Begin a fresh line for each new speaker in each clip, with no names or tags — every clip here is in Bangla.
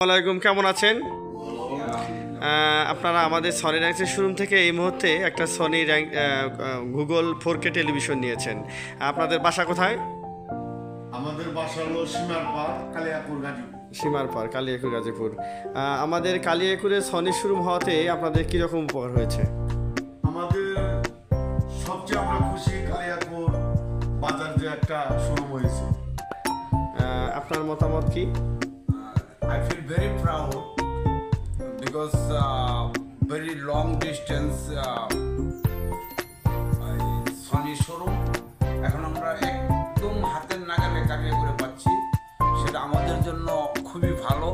আসসালামাইকুম, কেমন আছেন আপনারা? আমাদের সনি র্যাঙ্কসের শোরুম থেকে এই মুহূর্তে একটা Sony rank Google 4K television নিয়েছেন। আপনাদের বাসা কোথায়?
আমাদের বাসা হলো
সীমারপাড়, কালিয়াকুর, গাজীপুর। আমাদের কালিয়াকুরে সনি শোরুম হওয়াতে আপনাদের কীরকম উপকার হয়েছে?
আমাদের সবচেয়ে আমরা খুশি, কালিয়াকুর বাজার যে একটা শোরুম হয়েছে।
আপনার মতামত কি?
I feel very proud because very long distance Sony showroom এখন আমরা একদম হাতের নাগালে কাটিয়ে করে পাচ্ছি। সেটা আমাদের জন্য খুবই ভালো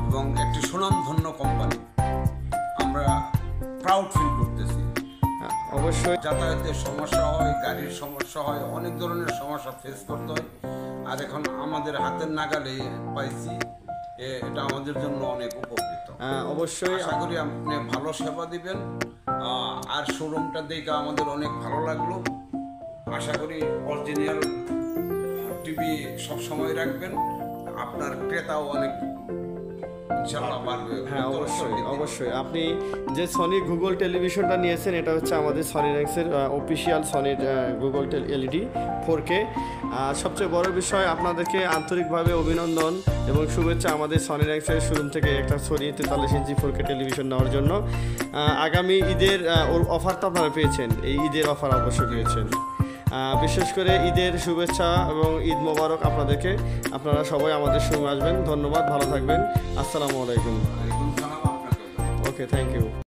এবং একটি সুনামধন্য কোম্পানি। আমরা প্রাউড ফিল করতেছি।
অবশ্যই
যাতায়াতের সমস্যা হয়, গাড়ির সমস্যা হয়, অনেক ধরনের সমস্যা ফেস করতে হয়, আর এখন আমাদের হাতের নাগালে পাইছি, এটা আমাদের জন্য অনেক উপকৃত।
অবশ্যই
আশা করি আপনি ভালো সেবা দিবেন। আর শোরুমটা দেখে আমাদের অনেক ভালো লাগলো। আশা করি অরিজিনাল টিভি সব সময় রাখবেন, আপনার ক্রেতাও অনেক ইনশাআল্লাহ বাড়বে।
হ্যাঁ, অবশ্যই আপনি যে সনি গুগল টেলিভিশনটা নিয়েছেন এটা হচ্ছে আমাদের সনি র্যাঙ্কসের অফিসিয়াল সনির গুগল এলইডি 4K। সবচেয়ে বড় বিষয়, আপনাদেরকে আন্তরিকভাবে অভিনন্দন এবং শুভেচ্ছা আমাদের সনি র্যাঙ্কসের শোরুম থেকে একটা সনি 43 ইঞ্চি 4K টেলিভিশন নেওয়ার জন্য। আগামী ঈদের অফার তো আপনারা পেয়েছেন, এই ঈদের অফার অবশ্যই পেয়েছেন। বিশেষ করে ঈদের শুভেচ্ছা এবং ঈদ মোবারক আপনাদেরকে। আপনারা সবাই আমাদের শোরুমে আসবেন। ধন্যবাদ, ভালো থাকবেন। আসসালামু আলাইকুম।
ওয়ালাইকুম সালাম আপনাকে।
ওকে, থ্যাংক ইউ।